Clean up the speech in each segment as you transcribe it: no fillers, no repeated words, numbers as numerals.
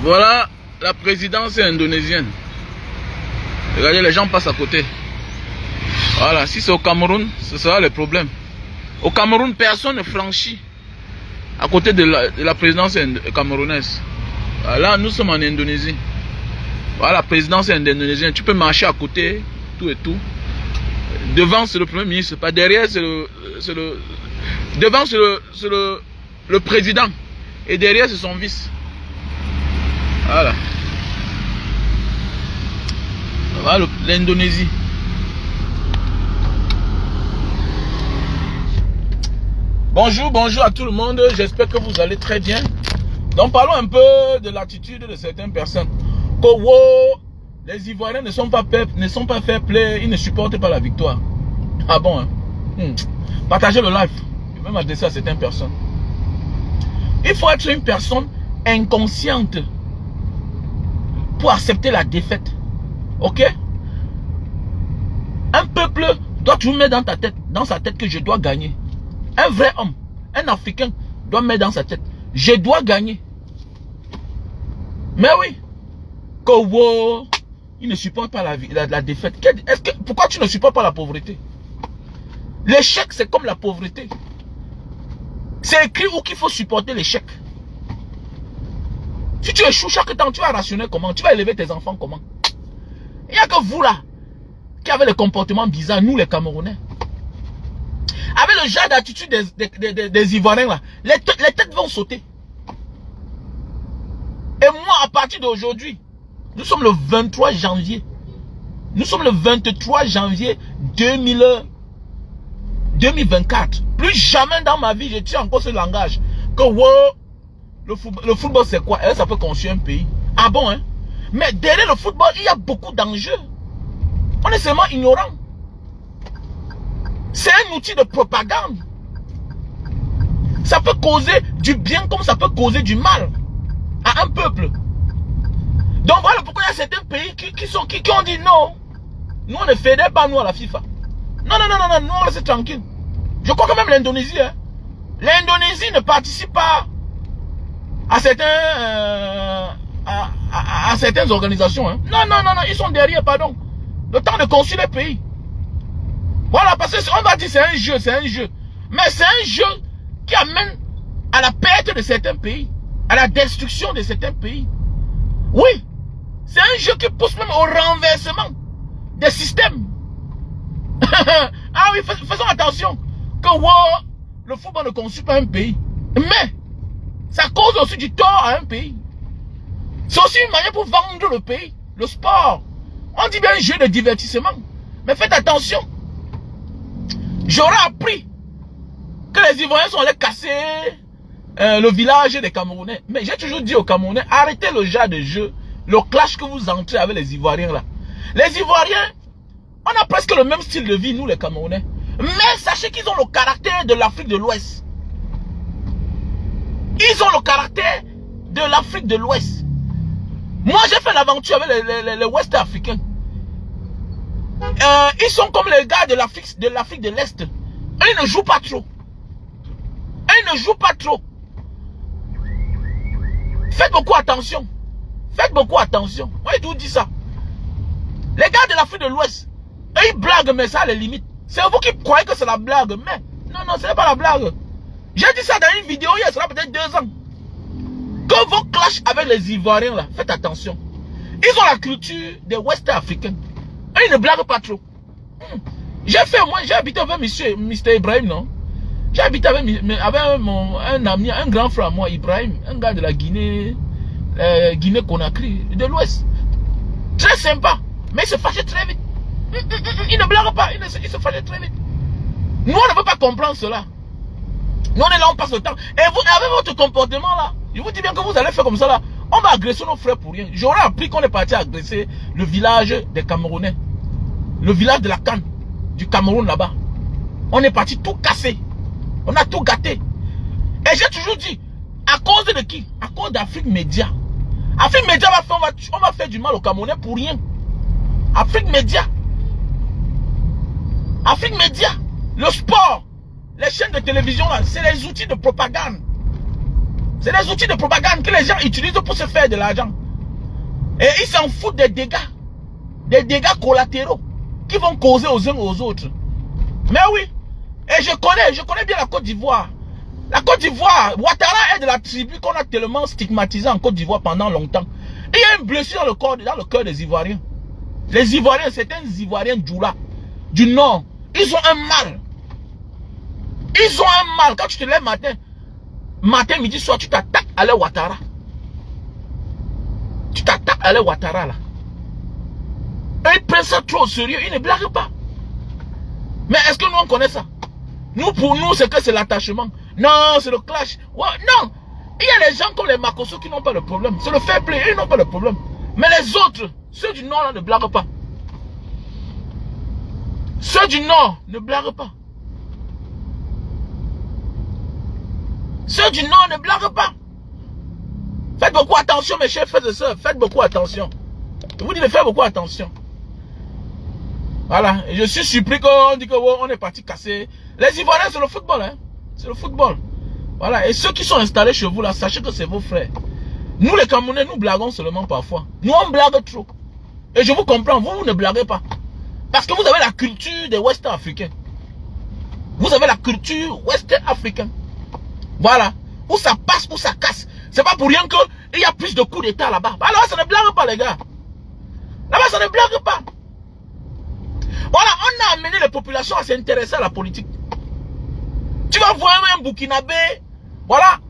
Voilà la présidence indonésienne. Regardez, les gens passent à côté. Voilà, si c'est au Cameroun, ce sera le problème. Au Cameroun, personne ne franchit à côté de la présidence camerounaise. Là, nous sommes en Indonésie. Voilà la présidence indonésienne. Tu peux marcher à côté, tout et tout. Devant, c'est le premier ministre. Pas derrière, devant, c'est le président. Et derrière, c'est son vice. Voilà. Voilà l'Indonésie. Bonjour, bonjour à tout le monde. J'espère que vous allez très bien. Donc parlons un peu de l'attitude de certaines personnes. Kowo, les Ivoiriens ne sont pas fair play, ils ne supportent pas la victoire. Ah bon, hein? Partagez le live. Je vais même adresser à certaines personnes. Il faut être une personne inconsciente pour accepter la défaite. Ok? Un peuple doit toujours mettre dans sa tête que je dois gagner. Un vrai homme, un Africain doit mettre dans sa tête, je dois gagner. Mais oui, Kowo, il ne supporte pas la défaite. Pourquoi tu ne supportes pas la pauvreté? L'échec, c'est comme la pauvreté. C'est écrit où qu'il faut supporter l'échec. Si tu échoues chaque temps, tu vas rationner comment? Tu vas élever tes enfants comment? Il n'y a que vous là, qui avez le comportement bizarre, nous les Camerounais. Avec le genre d'attitude des Ivoiriens là, les têtes vont sauter. Et moi, à partir d'aujourd'hui, nous sommes le 23 janvier. Nous sommes le 23 janvier 2024. Plus jamais dans ma vie, je tiens encore ce langage. Que wow, le football c'est quoi? Ça peut construire un pays. Ah bon, hein? Mais derrière le football, il y a beaucoup d'enjeux. On est seulement ignorant. C'est un outil de propagande. Ça peut causer du bien comme ça peut causer du mal à un peuple. Donc voilà pourquoi il y a certains pays qui ont dit non. Nous on ne fédère pas nous à la FIFA. Non, nous on reste tranquille. Je crois que même l'Indonésie, hein, l'Indonésie ne participe pas à certaines organisations. Hein. Non, ils sont derrière, pardon. Le temps de construire les pays. Voilà, parce qu'on va dire c'est un jeu. Mais c'est un jeu qui amène à la perte de certains pays, à la destruction de certains pays. Oui, c'est un jeu qui pousse même au renversement des systèmes. Ah oui, faisons attention. Que wow, le football ne construit pas un pays. Mais, ça cause aussi du tort à un pays. C'est aussi une manière pour vendre le pays, le sport. On dit bien un jeu de divertissement. Mais faites attention. J'aurais appris que les Ivoiriens sont allés casser le village des Camerounais. Mais j'ai toujours dit aux Camerounais, arrêtez le genre de jeu, le clash que vous entrez avec les Ivoiriens là. Les Ivoiriens, on a presque le même style de vie, nous les Camerounais. Mais sachez qu'ils ont le caractère de l'Afrique de l'Ouest. Ils ont le caractère de l'Afrique de l'Ouest. Moi, j'ai fait l'aventure avec les Ouest africains. Ils sont comme les gars de l'Afrique de l'Est. Ils ne jouent pas trop. Faites beaucoup attention. Moi, je vous dis ça. Les gars de l'Afrique de l'Ouest, ils blaguent, mais ça a les limites. C'est vous qui croyez que c'est la blague. Mais non, ce n'est pas la blague. J'ai dit ça dans une vidéo il y a peut-être 2 ans. Que vos clashs avec les Ivoiriens là, faites attention. Ils ont la culture des Ouest africains. Ils ne blaguent pas trop. J'ai habité avec Mr. Ibrahim, non? J'ai habité avec un ami, un grand frère à moi, Ibrahim, un gars de la Guinée Conakry, de l'Ouest. Très sympa, mais il se fâchait très vite. Il ne blague pas, il se fâchait très vite. Nous, on ne veut pas comprendre cela. Nous, on est là, on passe le temps. Et vous, avec votre comportement là, je vous dis bien que vous allez faire comme ça là, on va agresser nos frères pour rien. J'aurais appris qu'on est parti agresser le village des Camerounais. Le village de la Canne, du Cameroun là-bas. On est parti tout casser. On a tout gâté. Et j'ai toujours dit, à cause de qui? À cause d'Afrique Média. Afrique Média on va faire du mal aux Camerounais pour rien. Afrique Média. Le sport, les chaînes de télévision là, c'est les outils de propagande. C'est des outils de propagande que les gens utilisent pour se faire de l'argent. Et ils s'en foutent des dégâts. Des dégâts collatéraux qui vont causer aux uns aux autres. Mais oui. Et je connais bien la Côte d'Ivoire. La Côte d'Ivoire, Ouattara est de la tribu qu'on a tellement stigmatisé en Côte d'Ivoire pendant longtemps. Et il y a une blessure dans le cœur des Ivoiriens. Les Ivoiriens, certains Ivoiriens du Nord, ils ont un mal. Ils ont un mal. Quand tu te lèves matin, midi, soir, tu t'attaques à leur Ouattara. Tu t'attaques à leur Ouattara là. Et ils prennent ça trop au sérieux, ils ne blaguent pas. Mais est-ce que nous on connaît ça? Nous, pour nous, c'est que c'est l'attachement. Non, c'est le clash. Ouais, non. Il y a des gens comme les Makosso qui n'ont pas de problème. C'est le fair play, ils n'ont pas de problème. Mais les autres, ceux du Nord là, ne blaguent pas. Ceux du Nord ne blaguent pas. Ceux du Nord ne blaguent pas. Faites beaucoup attention, mes chers frères et sœurs. Faites beaucoup attention. Je vous dis de faire beaucoup attention. Voilà. Et je suis surpris qu'on dit qu'on est parti casser. Les Ivoiriens, c'est le football. Hein. C'est le football. Voilà. Et ceux qui sont installés chez vous, là, sachez que c'est vos frères. Nous, les Camerounais, nous blaguons seulement parfois. Nous, on blague trop. Et je vous comprends, vous ne blaguez pas. Parce que vous avez la culture des Ouest africains. Vous avez la culture Ouest africaine. Voilà. Où ça passe, où ça casse. C'est pas pour rien qu'il y a plus de coups d'état là-bas. Alors, ça ne blague pas, les gars. Là-bas, ça ne blague pas. Voilà, on a amené les populations à s'intéresser à la politique. Tu vas voir un Burkinabé, voilà.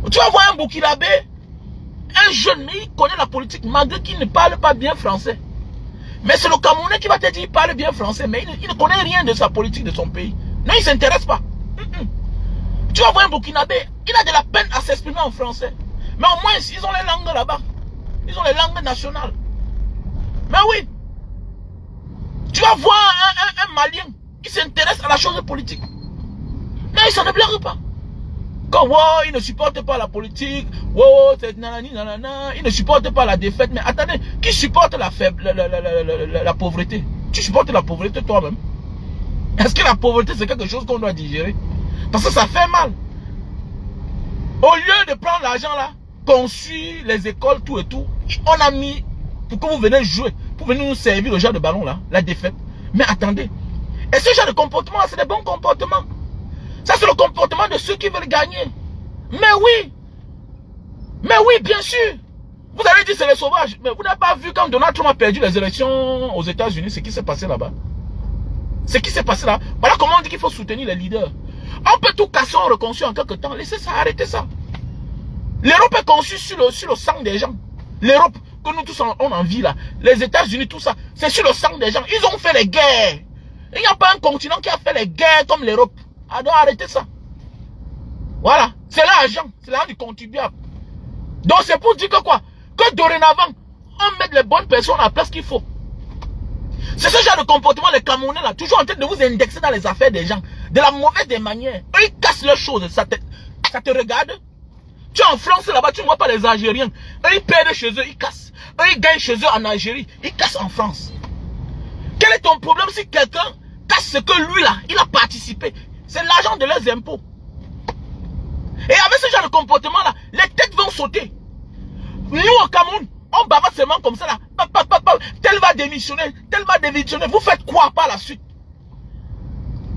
Tu vas voir un Burkinabé, un jeune, mais il connaît la politique, malgré qu'il ne parle pas bien français. Mais c'est le Camerounais qui va te dire qu'il parle bien français, mais il ne connaît rien de sa politique de son pays. Non, il ne s'intéresse pas. Tu vas voir un Burkinabé, il a de la peine à s'exprimer en français. Mais au moins, ils ont les langues là-bas. Ils ont les langues nationales. Mais oui. Tu vas voir un Malien, il s'intéresse à la chose politique. Mais il s'en ne blague pas. Quand wow, il ne supporte pas la politique, wow, c'est nanani nanana, il ne supporte pas la défaite. Mais attendez, qui supporte la pauvreté? Tu supportes la pauvreté toi-même? Est-ce que la pauvreté c'est quelque chose qu'on doit digérer? Parce que ça fait mal. Au lieu de prendre l'argent là, construire les écoles, tout et tout, on a mis pour que vous venez jouer, pour venir nous servir le genre de ballon là, la défaite. Mais attendez, et ce genre de comportement, c'est des bons comportements. Ça c'est le comportement de ceux qui veulent gagner. Mais oui, bien sûr. Vous allez dire c'est les sauvages, mais vous n'avez pas vu quand Donald Trump a perdu les élections aux États-Unis, ce qui s'est passé là-bas. Ce qui s'est passé là. Voilà comment on dit qu'il faut soutenir les leaders. On peut tout casser, on reconstruit en quelques temps. Laissez ça, arrêtez ça. L'Europe est conçue sur le sang des gens. L'Europe que nous tous on envie là. Les États-Unis, tout ça, c'est sur le sang des gens. Ils ont fait les guerres. Il n'y a pas un continent qui a fait les guerres comme l'Europe. Alors arrêtez ça. Voilà. C'est l'argent. C'est l'argent du contribuable. Donc c'est pour dire que quoi? Que dorénavant, on met les bonnes personnes à la place qu'il faut. C'est ce genre de comportement, les Camerounais là, toujours en train de vous indexer dans les affaires des gens. De la mauvaise des manières. Eux, ils cassent leurs choses. Ça te regarde? Tu es en France là-bas, tu ne vois pas les Algériens. Eux, ils perdent chez eux, ils cassent. Eux, ils gagnent chez eux en Algérie. Ils cassent en France. Quel est ton problème si quelqu'un casse ce que lui là, il a participé? C'est l'argent de leurs impôts. Et avec ce genre de comportement là, les têtes vont sauter. Nous au Cameroun, on bavard seulement comme ça là. Tel va démissionner, tel va démissionner. Vous faites quoi par la suite?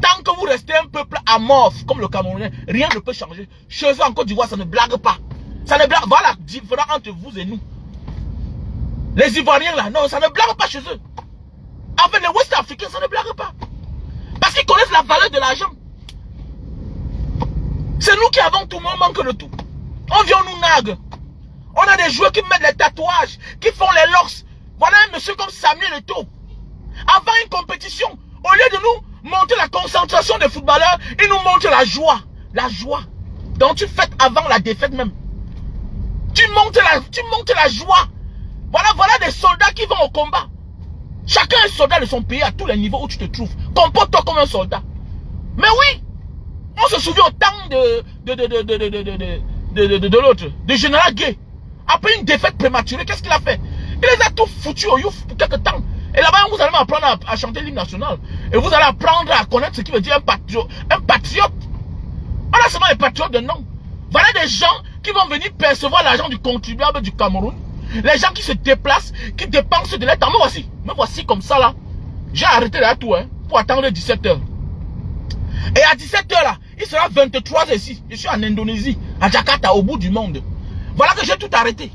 Tant que vous restez un peuple amorphe comme le Camerounais, rien ne peut changer. Chez eux en Côte d'Ivoire, ça ne blague pas. Ça ne blague. Voilà la différence entre vous et nous. Les Ivoiriens là, non, ça ne blague pas chez eux. Avec les Ouest Africains, ça ne blague pas. Parce qu'ils connaissent la valeur de l'argent. C'est nous qui avons tout, mais on manque de tout. On vient, on nous nague. On a des joueurs qui mettent les tatouages, qui font les locks. Voilà un monsieur comme Samuel Eto'o. Avant une compétition, au lieu de nous montrer la concentration des footballeurs, ils nous montrent la joie. La joie. Donc tu fêtes avant la défaite même. Tu montes la joie. Voilà des soldats qui vont au combat. Chacun est soldat de son pays à tous les niveaux où tu te trouves. Comporte-toi comme un soldat. Mais oui, on se souvient au temps de l'autre, de général Gay. Après une défaite prématurée, qu'est-ce qu'il a fait? Il les a tous foutus au youf pour quelques temps. Et là-bas, vous allez apprendre à chanter l'hymne national. Et vous allez apprendre à connaître ce qui veut dire un patriote. On a seulement les patriotes de nom. Voilà des gens qui vont venir percevoir l'argent du contribuable du Cameroun. Les gens qui se déplacent, qui dépensent de l'état. Me voici comme ça là. J'ai arrêté là tout, hein, pour attendre 17h. Et à 17h là, il sera 23h ici. Je suis en Indonésie, à Jakarta, au bout du monde. Voilà que j'ai tout arrêté.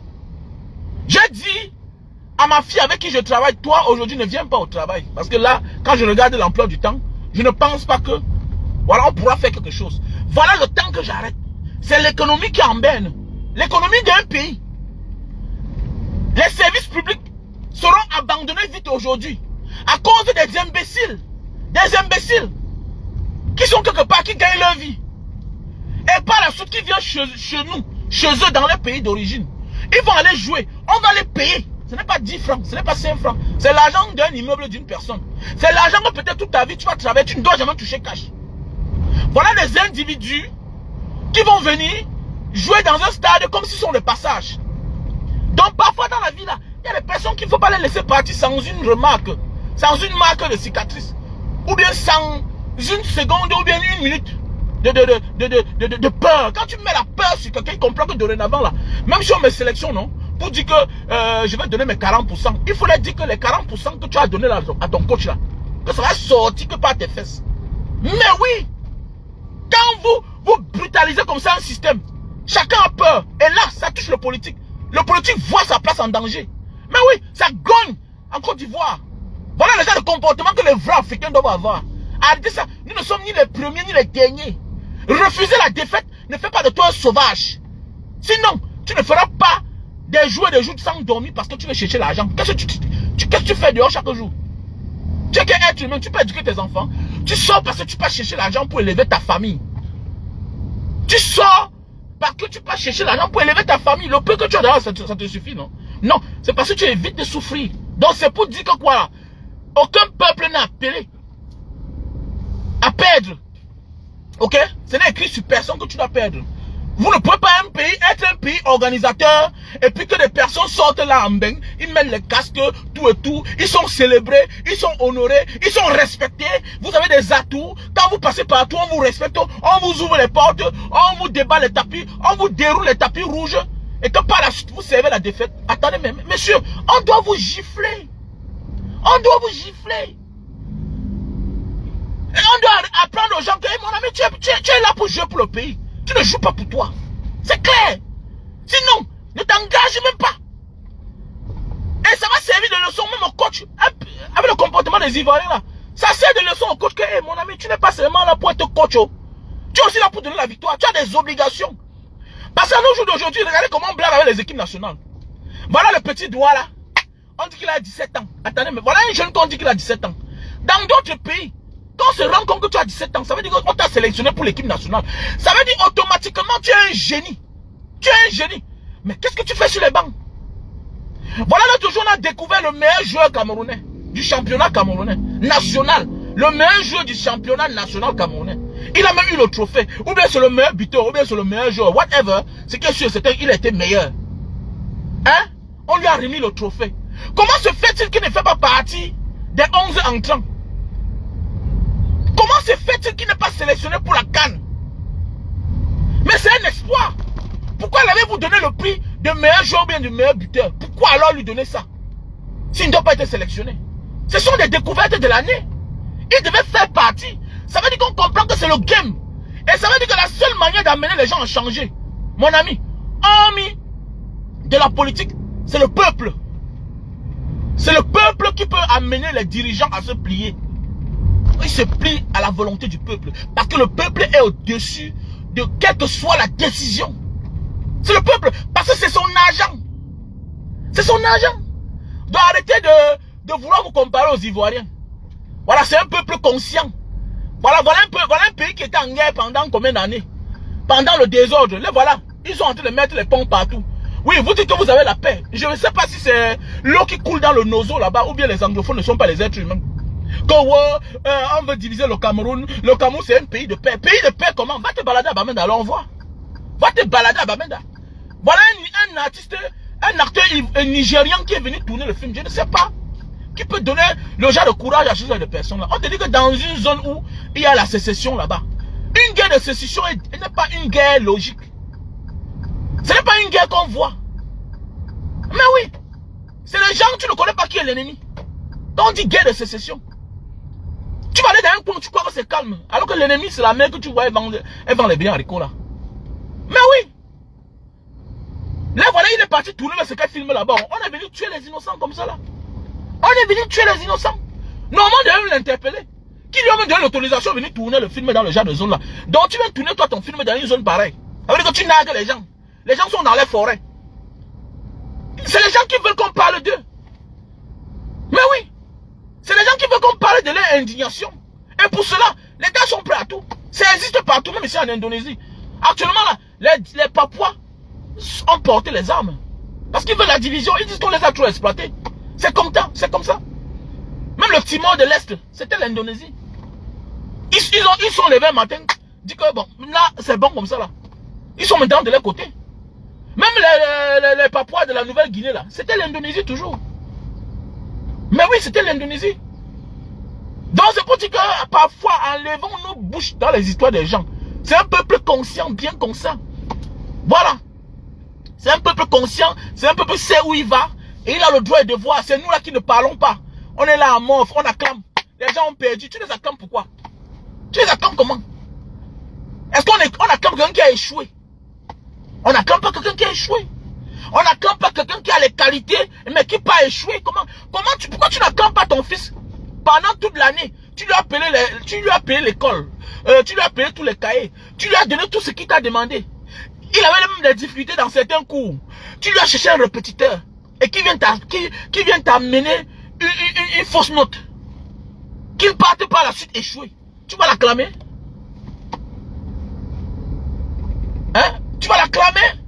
J'ai dit à ma fille avec qui je travaille, toi aujourd'hui ne viens pas au travail. Parce que là, quand je regarde l'emploi du temps, je ne pense pas que, voilà, on pourra faire quelque chose. Voilà le temps que j'arrête. C'est l'économie qui en berne. L'économie d'un pays. Les services publics seront abandonnés vite aujourd'hui. À cause des imbéciles. Des imbéciles. Qui sont quelque part, qui gagnent leur vie. Et par la suite, qui viennent chez nous, chez eux, dans leur pays d'origine. Ils vont aller jouer. On va les payer. Ce n'est pas 10 francs, ce n'est pas 5 francs. C'est l'argent d'un immeuble d'une personne. C'est l'argent que peut-être toute ta vie, tu vas travailler, tu ne dois jamais toucher cash. Voilà des individus qui vont venir jouer dans un stade comme s'ils sont de passage. Donc parfois dans la vie là, il y a des personnes qu'il ne faut pas les laisser partir sans une remarque, sans une marque de cicatrice, ou bien sans une seconde ou bien une minute de peur. Quand tu mets la peur sur quelqu'un, il comprend que dorénavant là, même si on me sélectionne, non, pour dire que je vais donner mes 40%, il faut leur dire que les 40% que tu as donné là, à ton coach là, que ça va sortir que par tes fesses. Mais oui, quand vous brutalisez comme ça un système, chacun a peur. Et là, ça touche le politique. Le politique voit sa place en danger. Mais oui, ça gagne en Côte d'Ivoire. Voilà le genre de comportement que les vrais Africains doivent avoir. Arrêtez ça. Nous ne sommes ni les premiers ni les derniers. Refuser la défaite ne fait pas de toi un sauvage. Sinon, tu ne feras pas des jours et des jours sans dormir parce que tu veux chercher l'argent. Qu'est-ce que tu fais dehors chaque jour? Tu es qu'un être humain, tu peux éduquer tes enfants. Tu sors parce que tu peux chercher l'argent pour élever ta famille. Tu sors parce que tu peux chercher l'argent pour élever ta famille. Le peu que tu as derrière, ça te suffit, non? Non, c'est parce que tu évites de souffrir. Donc c'est pour dire que quoi? Aucun peuple n'a appelé à perdre. Ok? Ce n'est écrit sur personne que tu dois perdre. Vous ne pouvez pas être un pays organisateur et puis que des personnes sortent là en bain, ils mettent les casques, tout et tout, ils sont célébrés, ils sont honorés, ils sont respectés, vous avez des atouts, quand vous passez partout, on vous respecte, on vous ouvre les portes, on vous débat les tapis, on vous déroule les tapis rouges, et que par la suite vous servez la défaite. Attendez, mais monsieur, on doit vous gifler. On doit vous gifler. Et on doit apprendre aux gens que, hey, mon ami, tu es là pour jouer pour le pays. Tu ne joues pas pour toi. C'est clair. Sinon, ne t'engage même pas. Et ça va servir de leçon même au coach. Avec le comportement des Ivoiriens là. Ça sert de leçon au coach que, hey, mon ami, tu n'es pas seulement là pour être coach. Oh. Tu es aussi là pour donner la victoire. Tu as des obligations. Parce qu'à nos jours d'aujourd'hui, regardez comment on blague avec les équipes nationales. Voilà le petit doigt là. On dit qu'il a 17 ans. Attendez, mais voilà un jeune qu'on dit qu'il a 17 ans. Dans d'autres pays, quand on se rend compte que tu as 17 ans, ça veut dire qu'on t'a sélectionné pour l'équipe nationale. Ça veut dire automatiquement tu es un génie. Tu es un génie. Mais qu'est-ce que tu fais sur les bancs? Voilà, l'autre jour, on a découvert le meilleur joueur camerounais du championnat camerounais national. Le meilleur joueur du championnat national camerounais. Il a même eu le trophée. Ou bien c'est le meilleur buteur, ou bien c'est le meilleur joueur. Whatever. C'est que sûr, il était meilleur. Hein? On lui a remis le trophée. Comment se fait-il qu'il ne fait pas partie des 11 entrants? Comment se fait-il qu'il n'est pas sélectionné pour la CAN? Mais c'est un exploit. Pourquoi l'avez-vous donné le prix de meilleur joueur ou bien de meilleur buteur? Pourquoi alors lui donner ça? S'il ne doit pas être sélectionné. Ce sont des découvertes de l'année. Il devait faire partie. Ça veut dire qu'on comprend que c'est le game. Et ça veut dire que la seule manière d'amener les gens à changer, mon ami, hormis de la politique, c'est le peuple. C'est le peuple qui peut amener les dirigeants à se plier. Il se plie à la volonté du peuple. Parce que le peuple est au-dessus de quelle que soit la décision. C'est le peuple. Parce que c'est son argent. C'est son argent. Donc arrêtez de vouloir vous comparer aux Ivoiriens. Voilà, c'est un peuple conscient. Voilà un pays qui était en guerre pendant combien d'années? Pendant le désordre. Là, voilà. Ils sont en train de mettre les ponts partout. Oui, vous dites que vous avez la paix. Je ne sais pas si c'est l'eau qui coule dans le nozo là-bas ou bien les anglophones ne sont pas les êtres humains. Quand on veut diviser le Cameroun c'est un pays de paix. Pays de paix comment? Va te balader à Bamenda, alors on voit. Va te balader à Bamenda. Voilà un artiste, un acteur nigérian qui est venu tourner le film. Je ne sais pas. Qui peut donner le genre de courage à ce genre de personnes là. On te dit que dans une zone où il y a la sécession là-bas, Une guerre de sécession n'est pas une guerre logique. Ce n'est pas une guerre qu'on voit. Mais oui, c'est les gens, tu ne connais pas qui est l'ennemi. Donc on dit guerre de sécession. Tu vas aller dans un coin, tu crois que c'est calme. Alors que l'ennemi, c'est la mère que tu vois, elle vend les biens haricots là. Mais oui. Là, voilà, il est parti tourner le secret film là-bas. On est venu tuer les innocents comme ça là. On est venu tuer les innocents. Normalement, on devait l'interpeller. Qui lui a même donné l'autorisation de venir tourner le film dans le genre de zone là. Donc tu viens tourner toi ton film dans une zone pareille. Ça veut dire que tu nagues les gens. Les gens sont dans les forêts. C'est les gens qui veulent qu'on parle d'eux. Mais oui. C'est les gens qui veulent qu'on parle de leur indignation. Et pour cela, les gars sont prêts à tout. Ça existe partout, même ici en Indonésie. Actuellement là, les Papouas ont porté les armes. Parce qu'ils veulent la division. Ils disent qu'on les a trop exploités. C'est comme ça, c'est comme ça. Même le Timor de l'Est, c'était l'Indonésie. Ils sont levés un matin, dit que bon, là, c'est bon comme ça là. Ils sont maintenant de leur côté. Même les Papouas de la Nouvelle-Guinée là, c'était l'Indonésie toujours. Mais oui, c'était l'Indonésie. Donc c'est pour dire que parfois, enlevons nos bouches dans les histoires des gens. C'est un peuple conscient, bien conscient. Voilà. C'est un peuple conscient, c'est un peuple sait où il va. Et il a le droit et le devoir. C'est nous là qui ne parlons pas. On est là à mort, on acclame. Les gens ont perdu. Tu les acclames pourquoi? Tu les acclames comment? Est-ce qu'on acclame quelqu'un qui a échoué? On n'acclame pas quelqu'un qui a échoué. On n'acclame pas quelqu'un qui a les qualités, mais qui n'a pas échoué. Pourquoi tu n'acclames pas ton fils? Pendant toute l'année, tu lui as payé l'école. Tu lui as payé tous les cahiers. Tu lui as donné tout ce qu'il t'a demandé. Il avait même des difficultés dans certains cours. Tu lui as cherché un répétiteur. Et qui vient t'amener une fausse note. Qu'il parte par la suite échoué. Tu vas l'acclamer? Hein? Tu vas l'acclamer?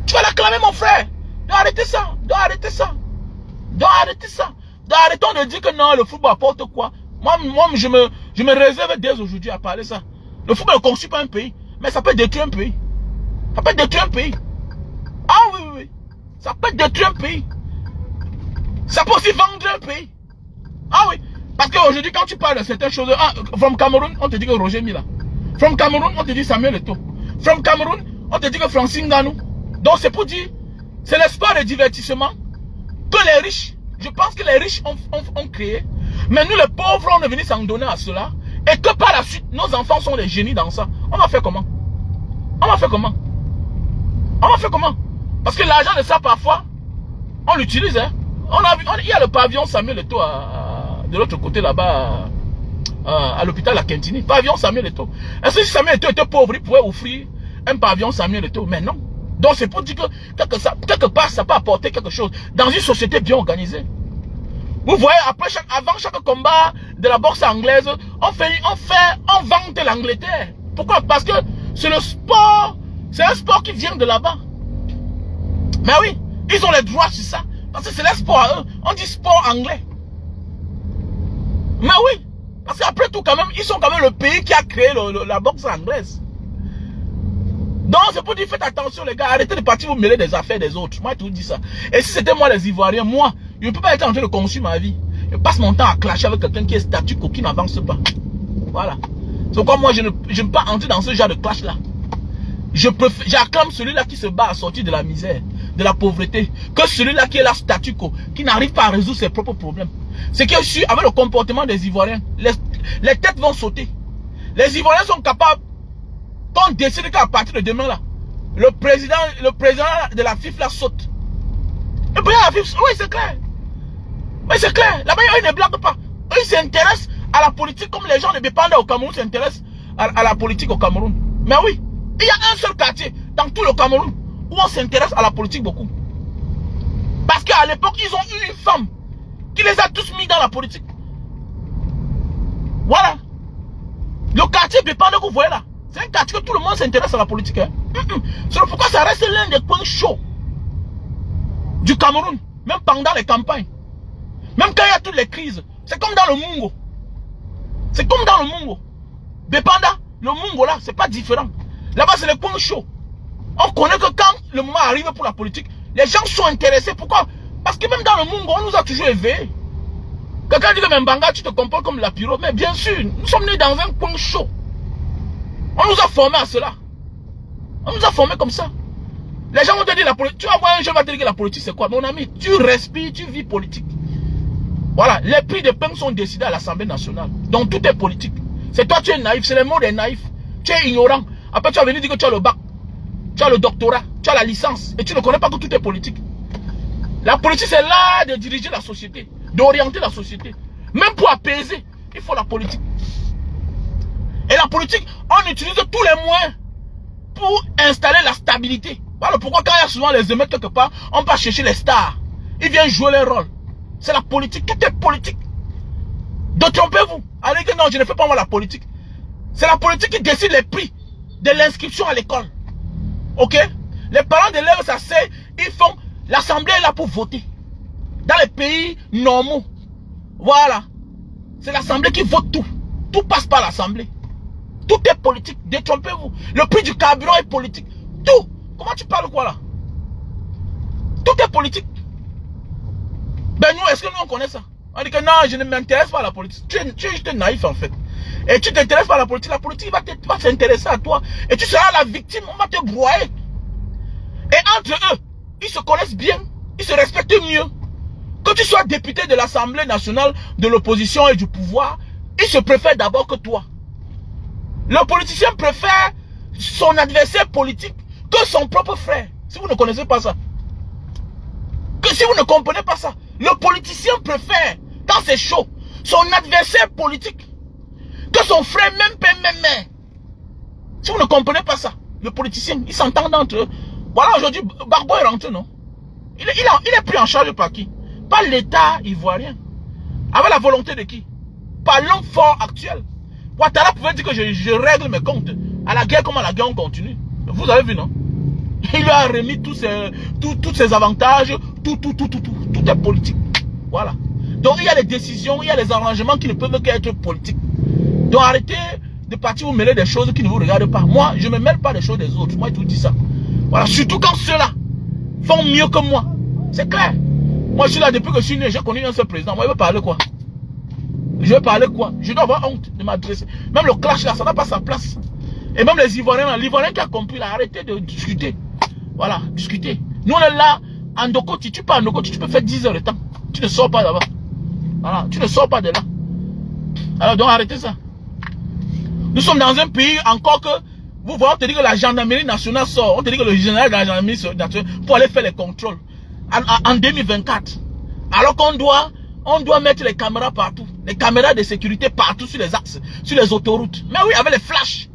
Tu vas l'acclamer mon frère? Donc arrêtez ça. Donc arrêtez ça. Donc arrêtez ça. Donc arrêtons de dire que non, le football apporte quoi. Moi je me réserve dès aujourd'hui à parler ça. Le football ne construit pas un pays. Mais ça peut détruire un pays. Ça peut détruire un pays. Ah oui, oui, oui. Ça peut détruire un pays. Ça peut aussi vendre un pays. Ah oui. Parce qu'aujourd'hui, quand tu parles de certaines choses, from Cameroun, on te dit que Roger Mila. From Cameroun, on te dit Samuel Eto'o. From Cameroun, on te dit que Francine Nganou. Donc c'est pour dire, c'est l'espoir de divertissement que les riches, je pense que les riches ont créé. Mais nous les pauvres, on est venus s'en donner à cela. Et que par la suite, nos enfants sont des génies dans ça. On va faire comment? On va faire comment? On va faire comment? Parce que l'argent de ça, parfois, on l'utilise. Hein? Il y a le pavillon Samuel Eto'o de l'autre côté là-bas, à l'hôpital à Kentini. Pavillon Samuel Eto'o. Est-ce que si Samuel Eto'o était pauvre, il pouvait offrir un pavillon Samuel Eto'o? Mais non. Donc c'est pour dire que quelque part, ça peut apporter quelque chose dans une société bien organisée. Vous voyez, avant chaque combat de la boxe anglaise, on vante l'Angleterre. Pourquoi? Parce que c'est le sport, c'est un sport qui vient de là-bas. Mais oui, ils ont les droits sur ça. Parce que c'est leur sport à eux. On dit sport anglais. Mais oui, parce qu'après tout, quand même, ils sont quand même le pays qui a créé la boxe anglaise. Donc, c'est pour dire, faites attention, les gars. Arrêtez de partir vous mêler des affaires des autres. Moi, je vous dis ça. Et si c'était moi, les Ivoiriens, moi, je ne peux pas être en train de construire ma vie. Je passe mon temps à clasher avec quelqu'un qui est statu quo, qui n'avance pas. Voilà. C'est pourquoi moi, je ne peux pas entrer dans ce genre de clash-là. J'acclame celui-là qui se bat à sortir de la misère, de la pauvreté, que celui-là qui est là statu quo, qui n'arrive pas à résoudre ses propres problèmes. C'est que je suis avec le comportement des Ivoiriens, les têtes vont sauter. Les Ivoiriens sont capables, qu'on décide qu'à partir de demain là, le président de la FIF là saute. Le président de la FIF, oui c'est clair. Oui c'est clair. Là-bas ils ne blaguent pas. Eux ils s'intéressent à la politique comme les gens de Bépanda au Cameroun s'intéressent à la politique au Cameroun. Mais oui, il y a un seul quartier dans tout le Cameroun où on s'intéresse à la politique beaucoup. Parce qu'à l'époque ils ont eu une femme qui les a tous mis dans la politique. Voilà. Le quartier Bépanda que vous voyez là, c'est un quartier que tout le monde s'intéresse à la politique. Hein? C'est pourquoi ça reste l'un des points chauds du Cameroun, même pendant les campagnes. Même quand il y a toutes les crises. C'est comme dans le Mungo. C'est comme dans le Mungo. Bépanda, le Mungo là, c'est pas différent. Là-bas, c'est les points chauds. On connaît que quand le moment arrive pour la politique, les gens sont intéressés. Pourquoi? Parce que même dans le Mungo, on nous a toujours éveillés. Quelqu'un dit que Mbanga, tu te comportes comme la pyro. Mais bien sûr, nous sommes nés dans un coin chaud. On nous a formés à cela. On nous a formés comme ça. Les gens vont te dire la politique. Tu vas voir un jeune va te dire que la politique c'est quoi? Mon ami, tu respires, tu vis politique. Voilà, les prix de pain sont décidés à l'Assemblée nationale. Donc tout est politique. C'est toi, tu es naïf, c'est le monde est naïf. Tu es ignorant. Après tu vas venir dire que tu as le bac, tu as le doctorat, tu as la licence. Et tu ne connais pas que tout est politique. La politique c'est là de diriger la société, d'orienter la société. Même pour apaiser, il faut la politique. Et la politique, on utilise tous les moyens pour installer la stabilité. Voilà pourquoi quand il y a souvent les émeutes quelque part, on va chercher les stars. Ils viennent jouer leur rôle. C'est la politique, tout est politique. Détrompez-vous. Allez que non, je ne fais pas moi la politique. C'est la politique qui décide les prix de l'inscription à l'école. Ok? Les parents d'élèves s'asseyent, ils font, l'assemblée est là pour voter. Dans les pays normaux. Voilà. C'est l'assemblée qui vote tout. Tout passe par l'assemblée. Tout est politique, détrompez-vous. Le prix du carburant est politique. Tout. Comment tu parles quoi là? Tout est politique. Ben nous, est-ce que nous on connaît ça? On dit que non, je ne m'intéresse pas à la politique. Tu es juste naïf en fait. Et tu t'intéresses pas à la politique va s'intéresser à toi. Et tu seras la victime, on va te broyer. Et entre eux, ils se connaissent bien, ils se respectent mieux. Que tu sois député de l'Assemblée nationale, de l'opposition et du pouvoir, ils se préfèrent d'abord que toi. Le politicien préfère son adversaire politique que son propre frère. Si vous ne connaissez pas ça. Que si vous ne comprenez pas ça. Le politicien préfère, quand c'est chaud, son adversaire politique que son frère même. Si vous ne comprenez pas ça, le politicien, ils s'entendent entre eux. Voilà, aujourd'hui, Barbo est rentré, non? Il est pris en charge par qui? Par l'État ivoirien. Avec la volonté de qui? Par l'homme fort actuel. Ouattara pouvait dire que je règle mes comptes. À la guerre, comme à la guerre, on continue. Vous avez vu, non? Il lui a remis tous ses avantages, tout est politique. Voilà. Donc il y a des décisions, il y a des arrangements qui ne peuvent qu'être politiques. Donc arrêtez de partir vous mêler des choses qui ne vous regardent pas. Moi, je ne me mêle pas des choses des autres. Moi, je vous dis ça. Voilà. Surtout quand ceux-là font mieux que moi. C'est clair. Moi, je suis là depuis que je suis né. J'ai connu un seul président. Moi, il veut parler quoi? Je vais parler quoi? Je dois avoir honte de m'adresser. Même le clash là, ça n'a pas sa place. Et même les Ivoiriens, l'Ivoirien qui a compris là, arrêtez de discuter. Voilà, discuter. Nous on est là, en Ndokoti, tu pars en Ndokoti, tu peux faire 10 heures de temps. Tu ne sors pas là-bas. Voilà, tu ne sors pas de là. Alors donc arrêtez ça. Nous sommes dans un pays encore que, vous voyez, on te dit que la gendarmerie nationale sort. On te dit que le général de la gendarmerie nationale pour aller faire les contrôles. En 2024. Alors qu'on doit mettre les caméras partout. Les caméras de sécurité partout sur les axes, sur les autoroutes. Mais oui, avec les flashs.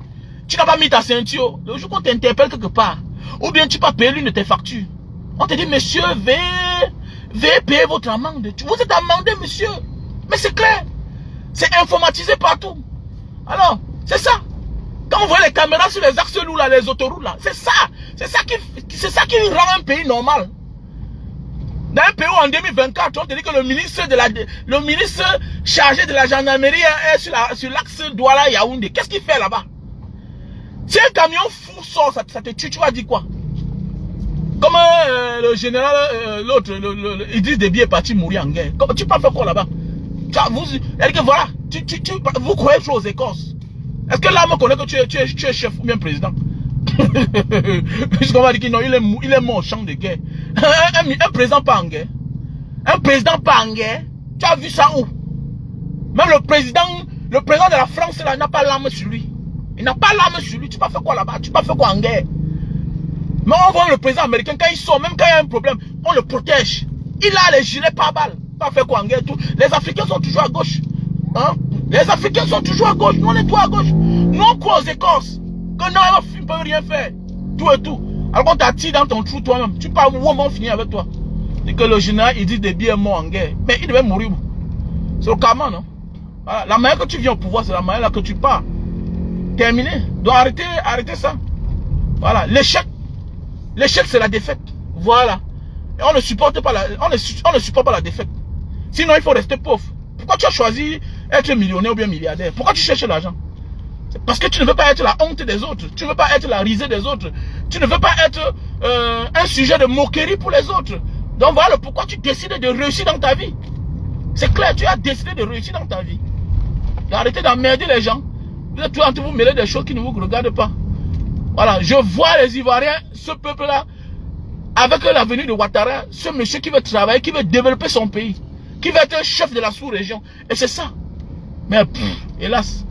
Tu n'as pas mis ta ceinture. Le jour qu'on t'interpelle quelque part. Ou bien tu peux payer l'une de tes factures. On te dit, monsieur, veuillez payer votre amende. Vous êtes amendé, monsieur. Mais c'est clair. C'est informatisé partout. Alors, c'est ça. Quand vous voyez les caméras sur les axes lourds, là, les autoroutes, là, c'est ça. C'est ça qui rend un pays normal. Dans un pays où en 2024, on te dit que le ministre chargé de la gendarmerie est sur l'axe Douala-Yaoundé. Qu'est-ce qu'il fait là-bas? Si un camion fou sort, ça te tue, tu vas dire quoi? Comme le général, l'autre, Idriss Déby est parti mourir en guerre. Tu peux faire quoi là-bas? Voilà, vous croyez aux écorces. Est-ce que l'homme connaît que tu es chef ou bien président? Puisqu'on va dire qu'il est mort au champ de guerre. Un président pas en guerre. Un président pas en guerre. Tu as vu ça où? Même le président de la France, là, n'a pas l'arme sur lui. Il n'a pas l'arme sur lui. Tu peux faire quoi là-bas? Tu peux faire quoi en guerre? Mais on voit le président américain, quand il sort, même quand il y a un problème, on le protège. Il a les gilets par balles. Pas faire quoi en guerre, tout. Les Africains sont toujours à gauche. Hein? Les Africains sont toujours à gauche. Nous, on est tous à gauche. Nous, on croit aux écorces. Que non, ils ne peuvent rien faire. Tout et tout. Alors qu'on t'attire dans ton trou toi-même. Tu parles où on va finir avec toi. Et que le général, il dit des biens morts en guerre. Mais il devait mourir. C'est le karma, non? Voilà. La manière que tu viens au pouvoir, c'est la manière là que tu pars. Terminé. Donc arrêtez ça. Voilà. L'échec, c'est la défaite. Voilà. Et on ne supporte pas la défaite. Sinon, il faut rester pauvre. Pourquoi tu as choisi être millionnaire ou bien milliardaire? Pourquoi tu cherches l'argent? C'est parce que tu ne veux pas être la honte des autres. Tu ne veux pas être la risée des autres. Tu ne veux pas être un sujet de moquerie pour les autres. Donc voilà pourquoi tu décides de réussir dans ta vie. C'est clair, tu as décidé de réussir dans ta vie. Arrêtez d'emmerder les gens. Vous êtes toujours en train de vous mêler des choses qui ne vous regardent pas. Voilà, je vois les Ivoiriens, ce peuple-là, avec la venue de Ouattara, ce monsieur qui veut travailler, qui veut développer son pays, qui veut être chef de la sous-région. Et c'est ça. Mais hélas.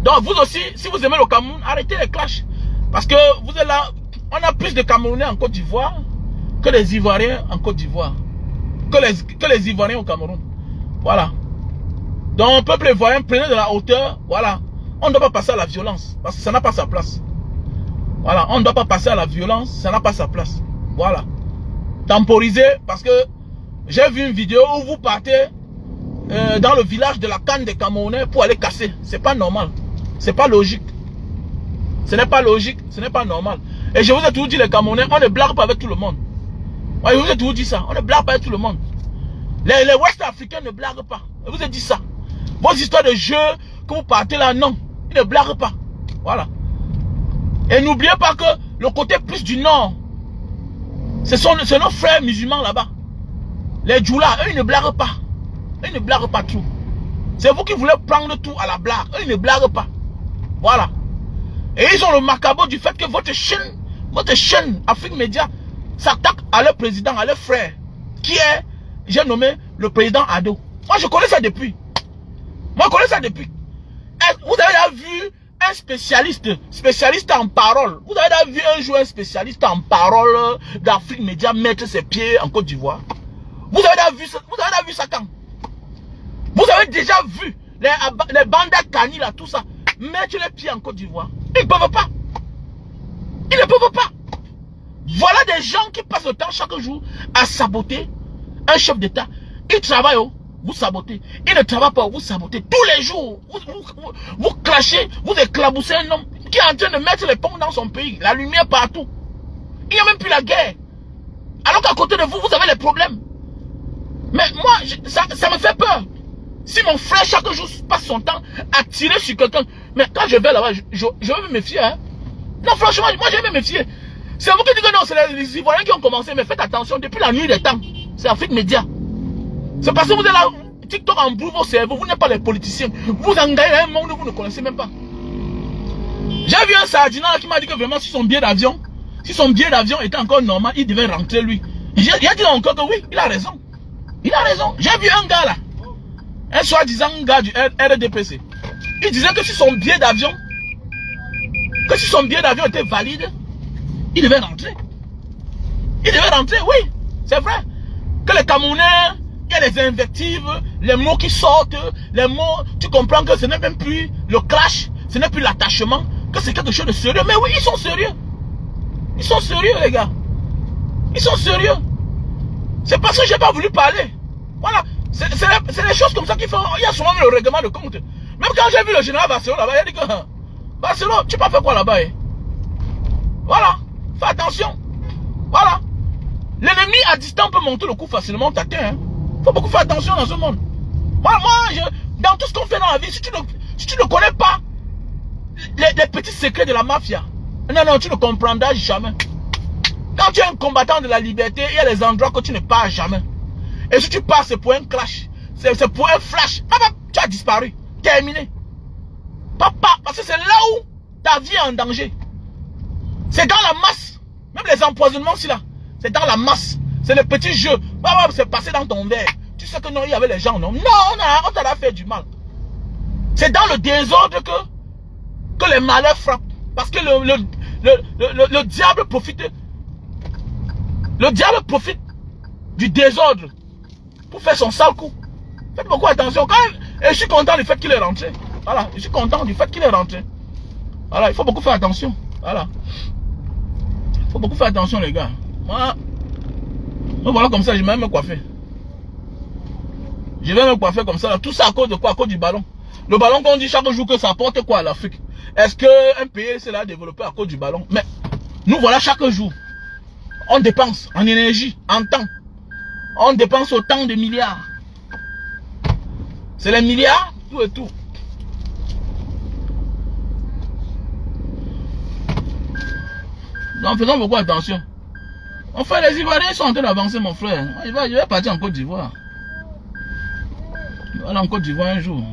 Donc vous aussi, si vous aimez le Cameroun, arrêtez les clashs. Parce que vous êtes là, on a plus de Camerounais en Côte d'Ivoire que les Ivoiriens en Côte d'Ivoire. Que les Ivoiriens au Cameroun. Voilà. Donc, peuple ivoirien, prenez de la hauteur. Voilà. On ne doit pas passer à la violence. Parce que ça n'a pas sa place. Voilà. On ne doit pas passer à la violence. Ça n'a pas sa place. Voilà. Temporiser. Parce que j'ai vu une vidéo où vous partez dans le village de la canne des Camerounais pour aller casser. C'est pas normal. C'est pas logique. Ce n'est pas logique. Ce n'est pas normal. Et je vous ai toujours dit, les Camerounais, on ne blague pas avec tout le monde. Ouais, je vous ai toujours dit ça. On ne blague pas avec tout le monde. Les Ouest Africains ne blaguent pas. Je vous ai dit ça. Vos histoires de jeux, que vous partez là, non. Ils ne blaguent pas. Voilà. Et n'oubliez pas que le côté plus du nord, c'est nos frères musulmans là-bas. Les Djoula, eux, ils ne blaguent pas. Eux, ils ne blaguent pas tout. C'est vous qui voulez prendre tout à la blague. Eux, ils ne blaguent pas. Voilà. Et ils ont le macabre du fait que votre chaîne Afrique Média s'attaque à leur président, à leur frère, qui est, j'ai nommé le président Ado. Moi, je connais ça depuis. Moi, je connais ça depuis. Vous avez vu un spécialiste en parole. Vous avez vu un jour un spécialiste en parole d'Afrique Média mettre ses pieds en Côte d'Ivoire. Vous avez vu ça quand? Vous avez déjà vu les bandas Kani là, tout ça, mettre les pieds en Côte d'Ivoire. Ils ne peuvent pas. Ils ne peuvent pas. Voilà des gens qui passent le temps chaque jour à saboter un chef d'État. Ils travaillent, vous sabotez. Ils ne travaillent pas, vous sabotez. Tous les jours, vous clashez, vous éclaboussez un homme qui est en train de mettre les ponts dans son pays. La lumière partout. Il n'y a même plus la guerre. Alors qu'à côté de vous, vous avez les problèmes. Mais moi, ça me fait peur. Si mon frère, chaque jour, passe son temps à tirer sur quelqu'un. Mais quand je vais là-bas, je vais me méfier. Hein? Non, franchement, moi, je vais me méfier. C'est vous qui dites que non, c'est les Ivoiriens qui ont commencé. Mais faites attention, depuis la nuit des temps. C'est Afrique Média. C'est parce que vous êtes là, TikTok embrouille vos cerveaux. Vous n'êtes pas les politiciens. Vous engagez un monde que vous ne connaissez même pas. J'ai vu un sardinat qui m'a dit que vraiment, si son billet d'avion était encore normal, il devait rentrer lui. Il a dit encore que oui, il a raison. Il a raison. J'ai vu un gars là. Un soi-disant gars du RDPC. Il disait que si son billet d'avion était valide, il devait rentrer. Il devait rentrer, oui. C'est vrai. Que les Camerounais, il y a les invectives, les mots qui sortent, les mots, tu comprends que ce n'est même plus le clash, ce n'est plus l'attachement, que c'est quelque chose de sérieux. Mais oui, ils sont sérieux. Ils sont sérieux, les gars. Ils sont sérieux. C'est parce que j'ai pas voulu parler. Voilà. C'est les choses comme ça qu'il faut. Il y a souvent le règlement de compte. Même quand j'ai vu le général Barcelone là-bas, il a dit que Barcelone, tu peux pas faire quoi là-bas? Voilà. Fais attention. Voilà. L'ennemi à distance peut monter le coup facilement, t'atteins. Il faut beaucoup faire attention dans ce monde. Moi, dans tout ce qu'on fait dans la vie, si tu ne connais pas les petits secrets de la mafia, non, tu ne comprendras jamais. Quand tu es un combattant de la liberté, il y a des endroits que tu ne pars jamais. Et si tu pars, c'est pour un clash. C'est pour un flash. Tu as disparu. Terminé. Papa, parce que c'est là où ta vie est en danger. C'est dans la masse. Même les empoisonnements aussi là. C'est dans la masse. C'est le petit jeu. C'est passé dans ton verre. Tu sais que non, il y avait les gens. Non, on t'a fait du mal. C'est dans le désordre que les malheurs frappent. Parce que le diable profite. Le diable profite du désordre pour faire son sale coup. Faites beaucoup attention. Et je suis content du fait qu'il est rentré. Voilà, je suis content du fait qu'il est rentré. Voilà, il faut beaucoup faire attention. Voilà. Il faut beaucoup faire attention, les gars. Moi, voilà comme ça, je vais même me coiffer. Je vais me coiffer comme ça. Là. Tout ça à cause de quoi? À cause du ballon. Le ballon qu'on dit chaque jour que ça apporte quoi à l'Afrique? Est-ce qu'un pays s'est là développé à cause du ballon? Mais nous voilà chaque jour. On dépense en énergie, en temps. On dépense autant de milliards. C'est les milliards, tout et tout. Donc faisons beaucoup attention. Enfin, les Ivoiriens sont en train d'avancer, mon frère. Je vais partir en Côte d'Ivoire. Je vais aller en Côte d'Ivoire un jour.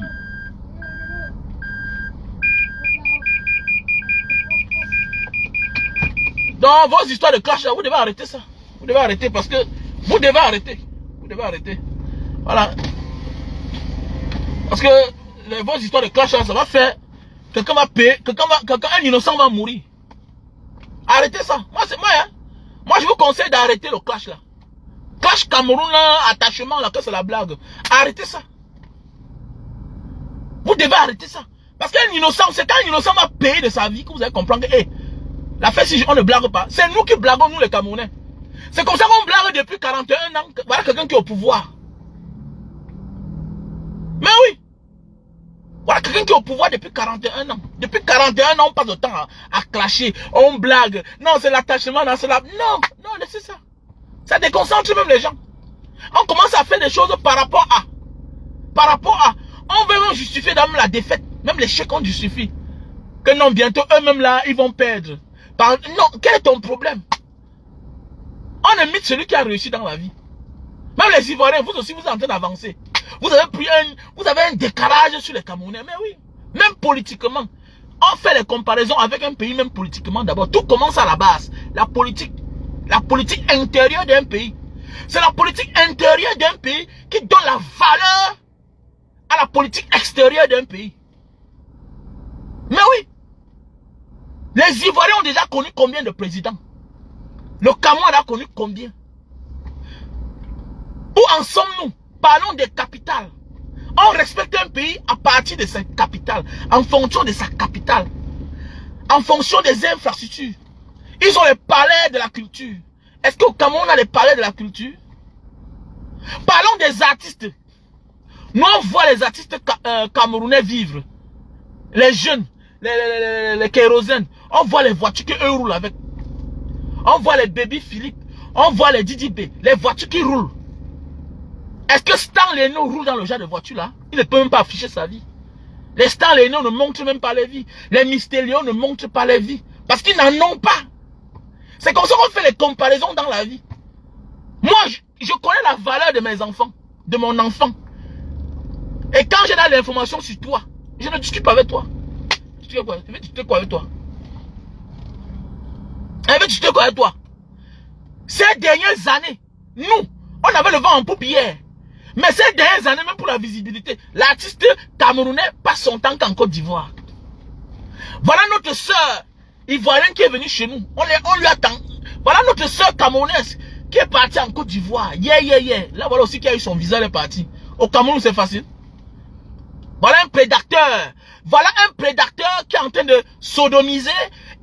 Dans vos histoires de clash, là, vous devez arrêter ça. Vous devez arrêter parce que vous devez arrêter. Vous devez arrêter. Voilà. Parce que vos histoires de clash, là, ça va faire. Quelqu'un va payer. Un innocent va mourir. Arrêtez ça. Moi, c'est moi, hein. Moi, je vous conseille d'arrêter le clash, là. Clash Cameroun, là, attachement, là, que c'est la blague. Arrêtez ça. Vous devez arrêter ça. Parce qu'un innocent, c'est quand un innocent va payer de sa vie que vous allez comprendre que, hey, la fête, si on ne blague pas, c'est nous qui blaguons, nous les Camerounais. C'est comme ça qu'on blague depuis 41 ans. Voilà quelqu'un qui est au pouvoir. Mais oui. Voilà quelqu'un qui est au pouvoir depuis 41 ans. Depuis 41 ans, on passe le temps à clasher. On blague. Non, c'est l'attachement, non, c'est la... Non, non, laissez ça. Ça déconcentre même les gens. On commence à faire des choses par rapport à. On veut même justifier dans la défaite. Même l'échec, on justifie. Que non, bientôt, eux-mêmes là, ils vont perdre. Non, quel est ton problème? On imite celui qui a réussi dans la vie. Même les Ivoiriens, vous aussi, vous êtes en train d'avancer. Vous avez un décalage sur les Camerounais. Mais oui, même politiquement. On fait les comparaisons avec un pays, même politiquement d'abord. Tout commence à la base. La politique intérieure d'un pays. C'est la politique intérieure d'un pays qui donne la valeur à la politique extérieure d'un pays. Mais oui. Les Ivoiriens ont déjà connu combien de présidents? Le Cameroun a connu combien? Où en sommes-nous? Parlons des capitales. On respecte un pays à partir de sa capitale, en fonction de sa capitale, en fonction des infrastructures. Ils ont les palais de la culture. Est-ce qu'au Cameroun on a les palais de la culture? Parlons des artistes. Nous on voit les artistes camerounais vivre. Les jeunes, les kérosènes. On voit les voitures qu'eux roulent avec. On voit les Baby Philippe. On voit les Didi B. Les voitures qui roulent. Est-ce que Stan Leno roule dans le genre de voiture là? Il ne peut même pas afficher sa vie. Les Stan Leno ne montrent même pas les vies. Les Mystérieux ne montrent pas les vies. Parce qu'ils n'en ont pas. C'est comme ça qu'on fait les comparaisons dans la vie. Moi, je connais la valeur de mes enfants. De mon enfant. Et quand j'ai l'information sur toi, je ne discute pas avec toi. Je vais discuter quoi avec toi? Je vais discuter quoi avec toi? Ces dernières années, nous, on avait le vent en poupe hier. Mais ces dernières années, même pour la visibilité, l'artiste camerounais passe son temps qu'en Côte d'Ivoire. Voilà notre soeur ivoirienne qui est venue chez nous. On lui attend. Voilà notre soeur camerounaise qui est partie en Côte d'Ivoire. Là, voilà aussi qui a eu son visa, elle est partie. Au Cameroun, c'est facile. Voilà un prédateur. Voilà un prédateur qui est en train de sodomiser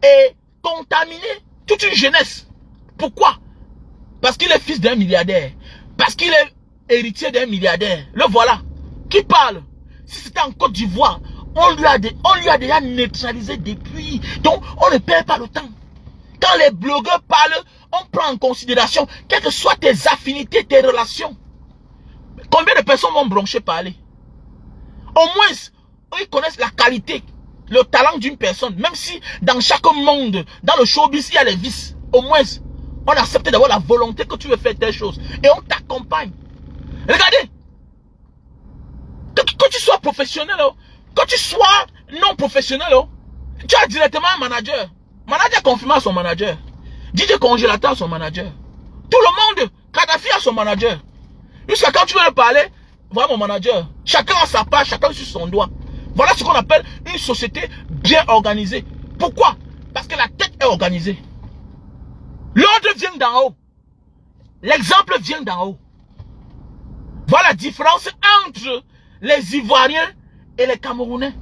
et contaminer toute une jeunesse. Pourquoi? Parce qu'il est fils d'un milliardaire. Parce qu'il est héritier d'un milliardaire. Le voilà. Qui parle? Si c'était en Côte d'Ivoire, on lui a déjà neutralisé depuis. Donc, on ne perd pas le temps. Quand les blogueurs parlent, on prend en considération quelles que soient tes affinités, tes relations. Combien de personnes vont broncher parler? Au moins, ils connaissent la qualité, le talent d'une personne. Même si dans chaque monde, dans le showbiz, il y a les vices. Au moins, on accepte d'avoir la volonté que tu veux faire telle chose. Et on t'accompagne. Regardez. Que tu sois professionnel, que tu sois non professionnel, tu as directement un manager. Manager confirmé à son manager. DJ Congélateur à son manager. Tout le monde, Kadhafi a son manager. Jusqu'à quand tu veux parler, voilà mon manager. Chacun a sa part, chacun sur son doigt. Voilà ce qu'on appelle une société bien organisée. Pourquoi? Parce que la tête est organisée. L'ordre vient d'en haut. L'exemple vient d'en haut. Voilà la différence entre les Ivoiriens et les Camerounais.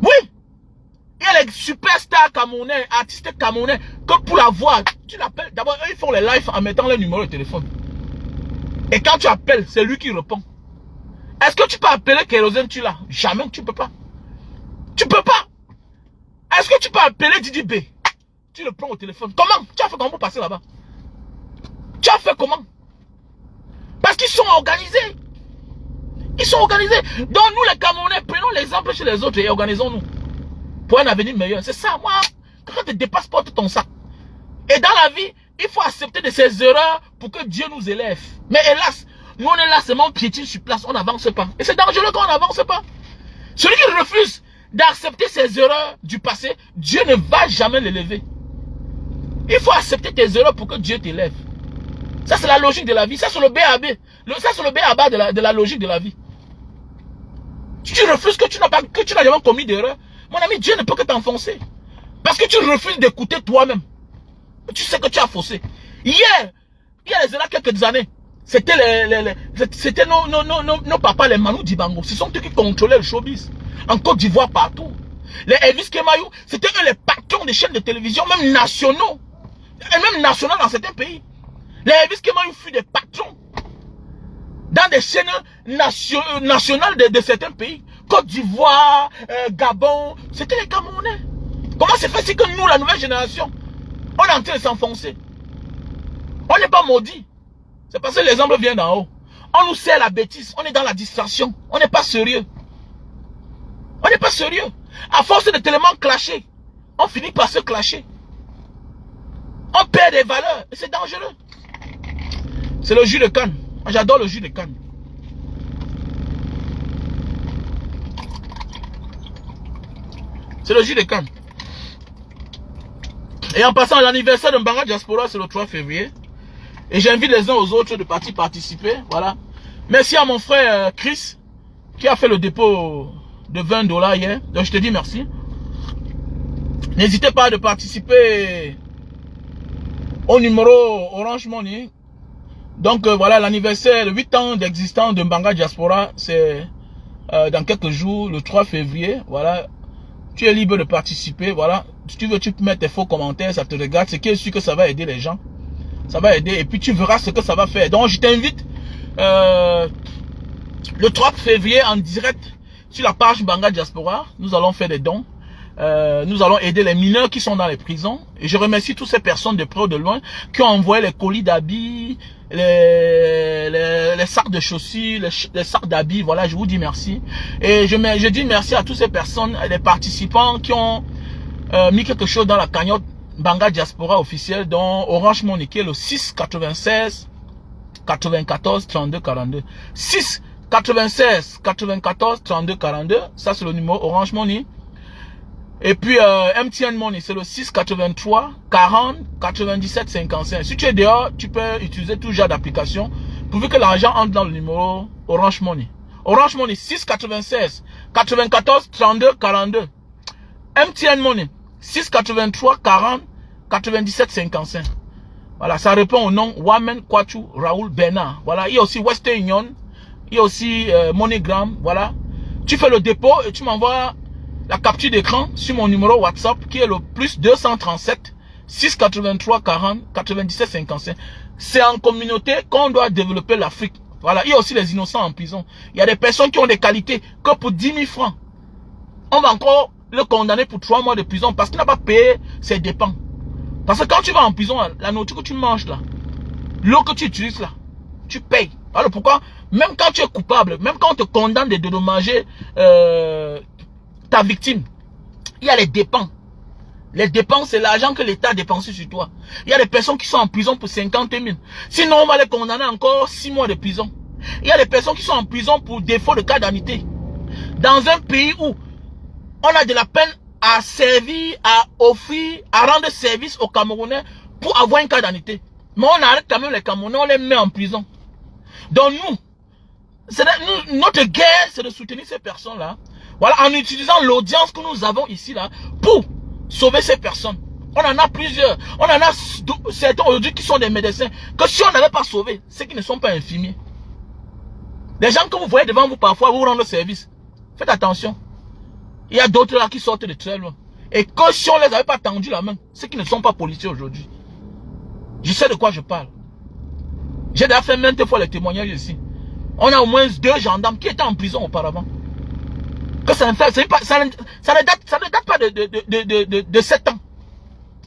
Oui. Il y a les superstars camerounais, artistes camerounais, que pour la voir, tu l'appelles. D'abord, ils font les lives en mettant le numéro de téléphone. Et quand tu appelles, c'est lui qui répond. Est-ce que tu peux appeler Kérosène, tu l'as? Jamais, tu ne peux pas. Tu ne peux pas. Est-ce que tu peux appeler Didi B? Tu le prends au téléphone. Comment? Tu as fait comment pour passer là-bas? Tu as fait comment? Parce qu'ils sont organisés. Ils sont organisés. Donc nous les Camerounais, prenons l'exemple chez les autres et organisons-nous. Pour un avenir meilleur. C'est ça, moi. Quand tu dépasses pas tout ton sac. Et dans la vie, il faut accepter de ses erreurs pour que Dieu nous élève. Mais hélas, nous on est là seulement piétine sur place, on n'avance pas. Et c'est dangereux quand on n'avance pas. Celui qui refuse d'accepter ses erreurs du passé, Dieu ne va jamais l'élever. Il faut accepter tes erreurs pour que Dieu t'élève. Ça, c'est la logique de la vie. Ça, c'est le BAB. Ça, c'est le BABA de la logique de la vie. Si tu refuses que tu n'as jamais commis d'erreur, mon ami, Dieu ne peut que t'enfoncer. Parce que tu refuses d'écouter toi-même. Tu sais que tu as faussé. Hier, il y a quelques années, c'était nos papas, les Manu Dibango. Ce sont eux qui contrôlaient le showbiz. En Côte d'Ivoire, partout. Les Elvis Kemayou, c'était eux les patrons des chaînes de télévision, même nationaux. Et même nationaux dans certains pays. Les Elvis Kemayou furent des patrons. Dans des chaînes nationales de certains pays. Côte d'Ivoire, Gabon, c'était les Camerounais. Comment c'est fait que nous, la nouvelle génération, on est en train de s'enfoncer? On n'est pas maudit. C'est parce que l'exemple vient d'en haut. On nous sert la bêtise. On est dans la distraction. On n'est pas sérieux. On n'est pas sérieux. À force de tellement clasher, on finit par se clasher. On perd des valeurs. Et c'est dangereux. C'est le jus de canne. J'adore le jus de canne. C'est le jus de canne. Et en passant, l'anniversaire de Mbanga Diaspora, c'est le 3 février. Et j'invite les uns aux autres de participer. Voilà. Merci à mon frère Chris, qui a fait le dépôt de $20 hier. Donc je te dis merci. N'hésitez pas de participer au numéro Orange Money. Donc voilà, l'anniversaire, 8 ans d'existence de Mbanga Diaspora, c'est dans quelques jours, le 3 février. Voilà. Tu es libre de participer. Voilà. Si tu veux, tu peux mettre tes faux commentaires, ça te regarde. C'est qui est sûr que ça va aider les gens. Ça va aider. Et puis tu verras ce que ça va faire. Donc je t'invite le 3 février en direct sur la page Mbanga Diaspora. Nous allons faire des dons. Nous allons aider les mineurs qui sont dans les prisons. Et je remercie toutes ces personnes de près ou de loin qui ont envoyé les colis d'habits, les sacs de chaussures, les sacs d'habits. Voilà, je vous dis merci. Et je dis merci à toutes ces personnes, les participants qui ont mis quelque chose dans la cagnotte Mbanga Diaspora officielle, dont Orange Money qui est le 6 96 94 32 42. 6 96 94 32 42. Ça c'est le numéro Orange Money. Et puis MTN Money, c'est le 6 83 40 97 55. Si tu es dehors, tu peux utiliser tout genre d'application pourvu que l'argent entre dans le numéro Orange Money. Orange Money 6 96 94 32 42. MTN Money 6 83 40 97 55. Voilà, ça répond au nom Wamen Kwachu Raoul Bernard. Voilà, il y a aussi Western Union, il y a aussi MoneyGram. Voilà, tu fais le dépôt et tu m'envoies la capture d'écran sur mon numéro WhatsApp qui est le plus 237 683 40 97 55. C'est en communauté qu'on doit développer l'Afrique. Voilà, il y a aussi les innocents en prison. Il y a des personnes qui ont des qualités que pour 10 000 francs, on va encore le condamner pour 3 mois de prison parce qu'il n'a pas payé ses dépenses. Parce que quand tu vas en prison, la nourriture que tu manges là, l'eau que tu utilises là, tu payes. Alors pourquoi, même quand tu es coupable, même quand on te condamne de dédommager ta victime, il y a les dépenses. Les dépenses, c'est l'argent que l'État a dépensé sur toi. Il y a des personnes qui sont en prison pour 50 000. Sinon, on va les condamner encore 6 mois de prison. Il y a des personnes qui sont en prison pour défaut de carte d'identité. Dans un pays où on a de la peine à servir, à offrir, à rendre service aux Camerounais pour avoir une carte d'identité. Mais on arrête quand même les Camerounais, on les met en prison. Donc notre guerre, c'est de soutenir ces personnes-là. Voilà, en utilisant l'audience que nous avons ici, là, pour sauver ces personnes. On en a plusieurs. On en a certains aujourd'hui qui sont des médecins, que si on n'avait pas sauvé, c'est qu'ils ne sont pas infirmiers. Les gens que vous voyez devant vous parfois, vous rendent service. Faites attention. Il y a d'autres là qui sortent de très loin. Et que si on ne les avait pas tendu la main, c'est qu'ils ne sont pas policiers aujourd'hui. Je sais de quoi je parle. J'ai déjà fait maintes fois les témoignages ici. On a au moins 2 gendarmes qui étaient en prison auparavant. Que ça ne date pas de 7 ans.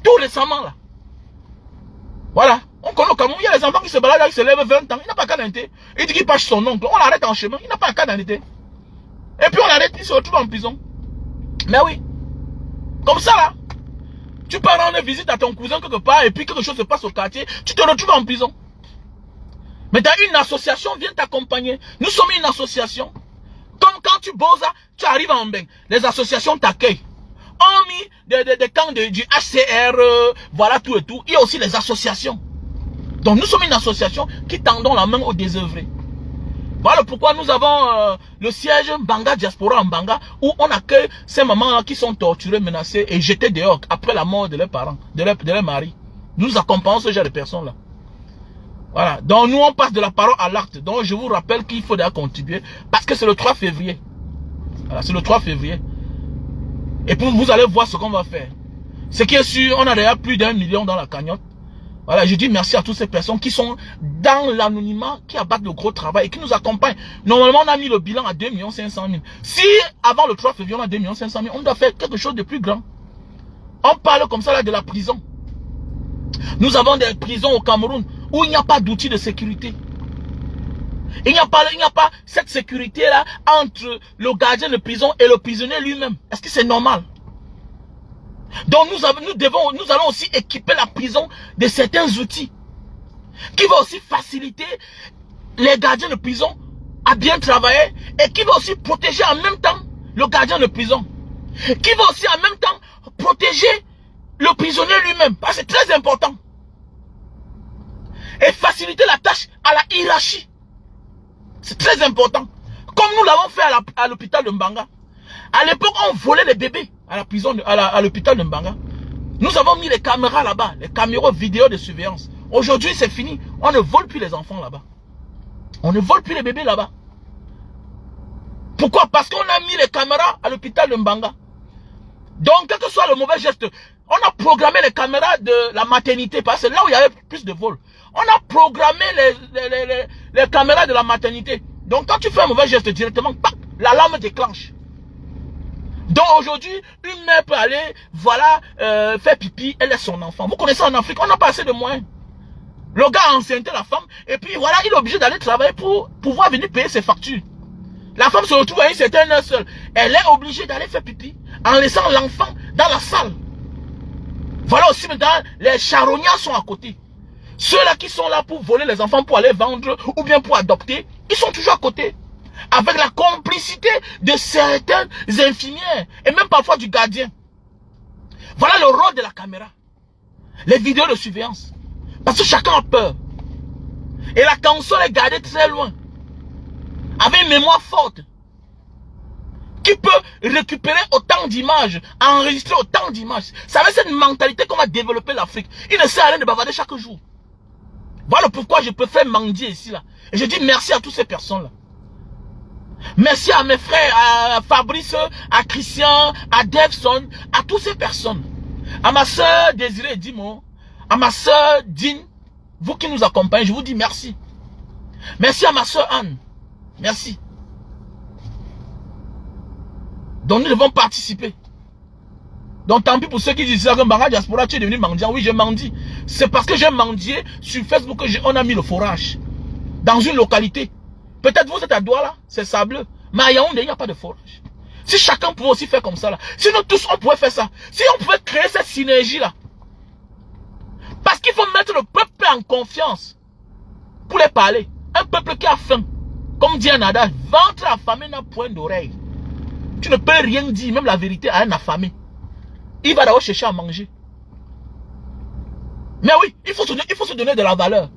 Tout récemment là. Voilà. On connaît au Cameroun, il y a les enfants qui se baladent, qui se lèvent 20 ans. Il n'a pas qu'à d'identité. Il dit qu'il passe son oncle. On l'arrête en chemin. Il n'a pas qu'à d'identité. Et puis on l'arrête, il se retrouve en prison. Mais oui. Comme ça là. Tu pars rendre visite à ton cousin quelque part et puis quelque chose se passe au quartier. Tu te retrouves en prison. Mais une association vient t'accompagner. Nous sommes une association. Comme quand tu bosses, tu arrives en bain. Les associations t'accueillent. On mis des camps du HCR, voilà tout et tout. Il y a aussi les associations. Donc nous sommes une association qui tendons la main aux désœuvrés. Voilà pourquoi nous avons le siège Mbanga Diaspora en Mbanga, où on accueille ces mamans-là qui sont torturées, menacées et jetées dehors après la mort de leurs parents, de leur mari. Nous accompagnons ce genre de personnes-là. Voilà. Donc nous on passe de la parole à l'acte. Donc je vous rappelle qu'il faut déjà contribuer parce que c'est le 3 février. Voilà, c'est le 3 février. Et puis vous allez voir ce qu'on va faire. Ce qui est sûr, on a déjà plus d'1 million dans la cagnotte. Voilà, je dis merci à toutes ces personnes qui sont dans l'anonymat, qui abattent le gros travail et qui nous accompagnent. Normalement, on a mis le bilan à 2 500 000. Si avant le 3 février, on a 2 500 000, on doit faire quelque chose de plus grand. On parle comme ça là de la prison. Nous avons des prisons au Cameroun où il n'y a pas d'outils de sécurité. Il n'y a pas cette sécurité-là entre le gardien de prison et le prisonnier lui-même. Est-ce que c'est normal? Donc nous allons aussi équiper la prison de certains outils qui vont aussi faciliter les gardiens de prison à bien travailler et qui vont aussi protéger en même temps le gardien de prison, qui va aussi en même temps protéger le prisonnier lui-même, parce que c'est très important, et faciliter la tâche à la hiérarchie. C'est très important. Comme nous l'avons fait à l'hôpital de Mbanga. À l'époque, on volait les bébés à la prison, à l'hôpital de Mbanga. Nous avons mis les caméras là-bas, les caméras vidéo de surveillance. Aujourd'hui, c'est fini. On ne vole plus les enfants là-bas. On ne vole plus les bébés là-bas. Pourquoi? Parce qu'on a mis les caméras à l'hôpital de Mbanga. Donc, quel que soit le mauvais geste, on a programmé les caméras de la maternité, parce que là où il y avait plus de vols, on a programmé les caméras de la maternité. Donc, quand tu fais un mauvais geste directement, l'alarme déclenche. Donc aujourd'hui, une mère peut aller, voilà, faire pipi, elle laisse son enfant. Vous connaissez en Afrique, on n'a pas assez de moyens. Le gars a enceinté la femme, et puis voilà, il est obligé d'aller travailler pour pouvoir venir payer ses factures. La femme se retrouve à une certaine heure seule. Elle est obligée d'aller faire pipi, en laissant l'enfant dans la salle. Voilà aussi maintenant, les charognards sont à côté. Ceux-là qui sont là pour voler les enfants, pour aller vendre, ou bien pour adopter, ils sont toujours à côté. Avec la complicité de certaines infirmières et même parfois du gardien. Voilà le rôle de la caméra. Les vidéos de surveillance. Parce que chacun a peur. Et la console est gardée très loin. Avec une mémoire forte. Qui peut récupérer autant d'images, enregistrer autant d'images. C'est avec cette mentalité qu'on va développer l'Afrique. Il ne sert à rien de bavarder chaque jour. Voilà pourquoi je préfère mendier ici là. Et je dis merci à toutes ces personnes-là. Merci à mes frères, à Fabrice, à Christian, à Devson, à toutes ces personnes. À ma soeur Désirée Dimo, à ma soeur Dine, vous qui nous accompagnez, je vous dis merci. Merci à ma soeur Anne. Merci. Donc nous devons participer. Donc tant pis pour ceux qui disent que Mbanga Diaspora, tu es devenu mendiant. Oui, je mendie. C'est parce que j'ai mendié sur Facebook que on a mis le forage. Dans une localité. Peut-être vous êtes à Douala, c'est sableux. Mais à Yaoundé, il n'y a pas de forage. Si chacun pouvait aussi faire comme ça là. Si nous tous on pouvait faire ça. Si on pouvait créer cette synergie là. Parce qu'il faut mettre le peuple en confiance. Pour les parler. Un peuple qui a faim. Comme dit un adage, ventre affamé n'a point d'oreille. Tu ne peux rien dire, même la vérité à un affamé. Il va d'abord chercher à manger. Mais oui, il faut se donner de la valeur.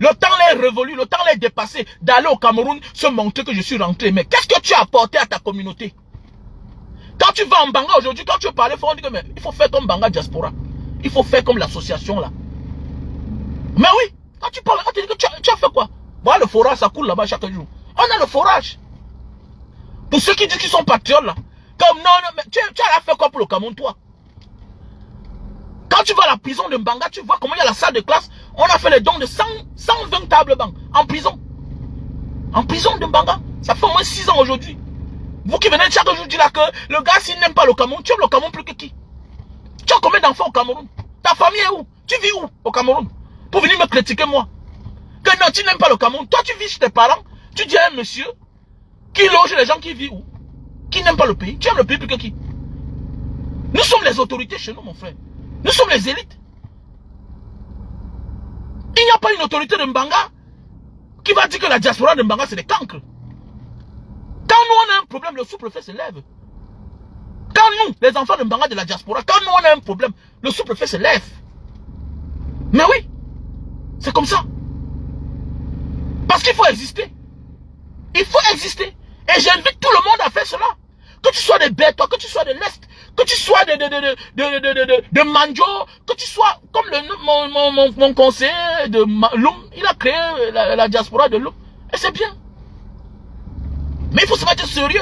Le temps est révolu, le temps est dépassé d'aller au Cameroun se montrer que je suis rentré. Mais qu'est-ce que tu as apporté à ta communauté? Quand tu vas en Mbanga aujourd'hui, quand tu veux parler, il faut faire comme Mbanga Diaspora. Il faut faire comme l'association là. Mais oui, quand tu parles, on te dit que tu as fait quoi? Voilà le forage, ça coule là-bas chaque jour. On a le forage. Pour ceux qui disent qu'ils sont patriotes là. Comme non, mais tu as fait quoi pour le Cameroun toi? Quand tu vas à la prison de Mbanga, tu vois comment il y a la salle de classe. On a fait les dons de 120 tables bancs en prison. En prison de Mbanga. Ça fait au moins 6 ans aujourd'hui. Vous qui venez chaque jour dire là que le gars s'il n'aime pas le Cameroun, tu aimes le Cameroun plus que qui? Tu as combien d'enfants au Cameroun? Ta famille est où? Tu vis où au Cameroun? Pour venir me critiquer moi. Que non, tu n'aimes pas le Cameroun. Toi tu vis chez tes parents. Tu dis à un monsieur qui loge les gens qui vivent où? Qui n'aiment pas le pays. Tu aimes le pays plus que qui? Nous sommes les autorités chez nous mon frère. Nous sommes les élites. Il n'y a pas une autorité de Mbanga qui va dire que la diaspora de Mbanga c'est des cancres. Quand nous on a un problème, le sous-préfet se lève. Quand nous, les enfants de Mbanga de la diaspora, quand nous on a un problème, le sous-préfet se lève. Mais oui, c'est comme ça. Parce qu'il faut exister. Il faut exister. Et j'invite tout le monde à faire cela. Que tu sois de Bétois, que tu sois de l'Est, que tu sois de Manjo, que tu sois comme mon conseiller de Loum, il a créé la diaspora de Loum. Et c'est bien. Mais il faut se mettre sérieux.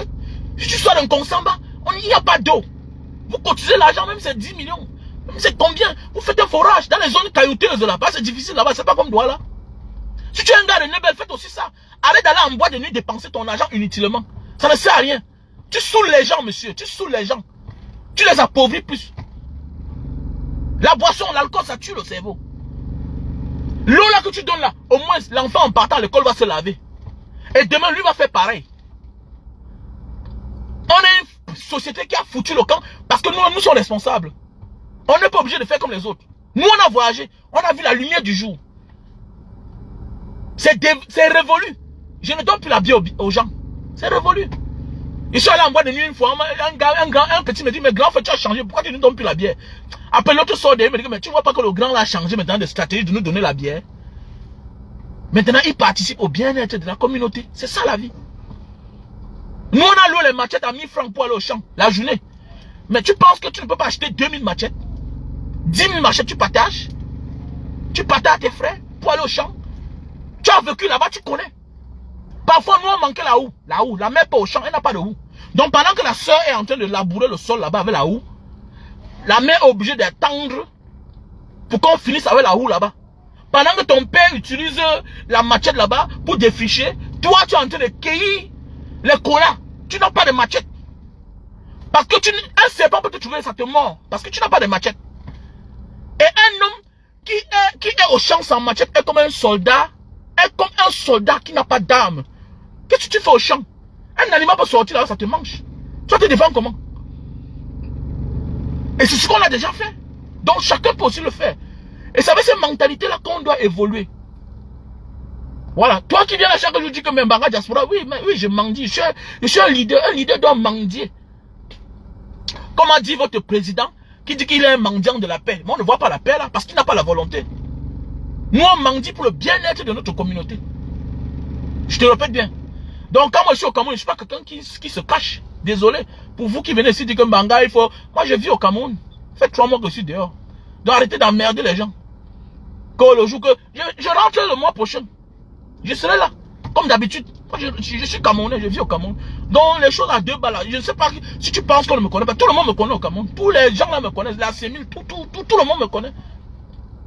Si tu sois d'un Consamba, il n'y a pas d'eau. Vous cotisez l'argent, même c'est 10 millions. Même c'est combien? Vous faites un forage dans les zones caillouteuses là-bas, c'est difficile là-bas, c'est pas comme Douala. Si tu es un gars de Nebel, faites aussi ça. Arrête d'aller en boîte de nuit dépenser ton argent inutilement. Ça ne sert à rien. Tu saoules les gens, monsieur. Tu saoules les gens. Tu les appauvris plus. La boisson, l'alcool, ça tue le cerveau. L'eau là que tu donnes là, au moins l'enfant en partant à l'école va se laver. Et demain, lui va faire pareil. On est une société qui a foutu le camp parce que nous sommes responsables. On n'est pas obligé de faire comme les autres. Nous, on a voyagé. On a vu la lumière du jour. C'est révolu. Je ne donne plus la bière aux gens. C'est révolu. Je suis allé en boîte de nuit une fois. Un petit me dit, mais grand frère, tu as changé. Pourquoi tu ne donnes plus la bière? Après l'autre sort de me dit, mais tu ne vois pas que le grand a changé maintenant de stratégie de nous donner la bière. Maintenant, il participe au bien-être de la communauté. C'est ça la vie. Nous, on a loué les machettes à 1000 francs pour aller au champ, la journée. Mais tu penses que tu ne peux pas acheter 2000 machettes? 10 000 machettes, tu partages? Tu partages à tes frères pour aller au champ? Tu as vécu là-bas, tu connais. Parfois, nous, on manquait la houe. La houe, la mère pas au champ, elle n'a pas de houe. Donc, pendant que la soeur est en train de labourer le sol là-bas avec la houe, la mère est obligée d'attendre pour qu'on finisse avec la houe là-bas. Pendant que ton père utilise la machette là-bas pour défricher, toi, tu es en train de cueillir les colas. Tu n'as pas de machette. Parce que un serpent peut te trouver, ça te mord. Parce que tu n'as pas de machette. Et un homme qui est au champ sans machette est comme un soldat. Est comme un soldat qui n'a pas d'arme. Qu'est-ce que tu fais au champ? Un animal peut sortir là, ça te mange. Tu vas te défendre comment? Et c'est ce qu'on a déjà fait. Donc chacun peut aussi le faire. Et c'est avec cette mentalité-là qu'on doit évoluer. Voilà. Toi qui viens là chaque jour, dis que Mbanga diaspora, oui, mais oui, je mendie. Je suis un leader. Un leader doit mendier. Comme a dit votre président, qui dit qu'il est un mendiant de la paix. Mais on ne voit pas la paix là, parce qu'il n'a pas la volonté. Nous, on mendie pour le bien-être de notre communauté. Je te répète bien. Donc, quand moi je suis au Cameroun, je ne suis pas quelqu'un qui se cache. Désolé. Pour vous qui venez ici dire que Mbanga, il faut... Moi, je vis au Cameroun. Ça fait 3 mois que je suis dehors. Donc, arrêtez d'emmerder les gens. Que le jour que... Je rentre le mois prochain. Je serai là. Comme d'habitude. Moi, je suis Camerounais, je vis au Cameroun. Donc, les choses à 2 balles là. Je ne sais pas si tu penses qu'on ne me connaît pas. Tout le monde me connaît au Cameroun. Tous les gens là me connaissent. La CEMIL, tout le monde me connaît.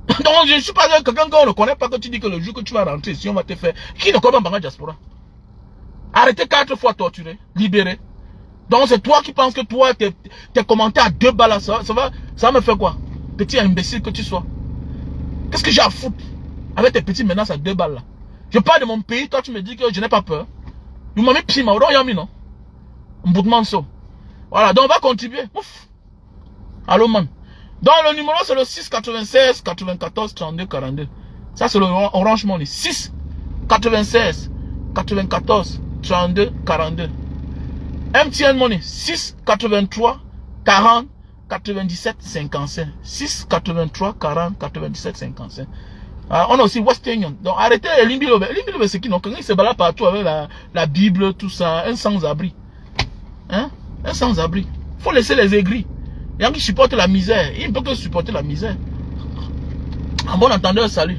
Donc, je ne suis pas quelqu'un qu'on ne connaît pas, que tu dis que le jour que tu vas rentrer ici, on va te faire. Qui ne connaît pas Mbanga diaspora? Arrêtez 4 fois torturé, libéré. Donc, c'est toi qui penses que toi, tes commentaires à 2 balles là, ça va me faire quoi? Petit imbécile que tu sois. Qu'est-ce que j'ai à foutre avec tes petites menaces à 2 balles là? Je parle de mon pays, toi tu me dis que je n'ai pas peur. Vous m'avez pris, non? Voilà, donc on va contribuer. Ouf. Allô, man. Donc le numéro c'est le 6 96 94 32 42. Ça c'est le Orange Money. 6 96 94 32 42. MTN Money 6 83 40 97 55. 6 83 40 97 55. On a aussi Western Union. Donc arrêtez les Limbilobe. Limbilobe c'est qui? Donc il se balade partout avec la Bible, tout ça. Un sans-abri. Hein? Un sans-abri. Faut laisser les aigris. Il y a qui supportent la misère. Il ne peut que supporter la misère. En bon entendeur, salut.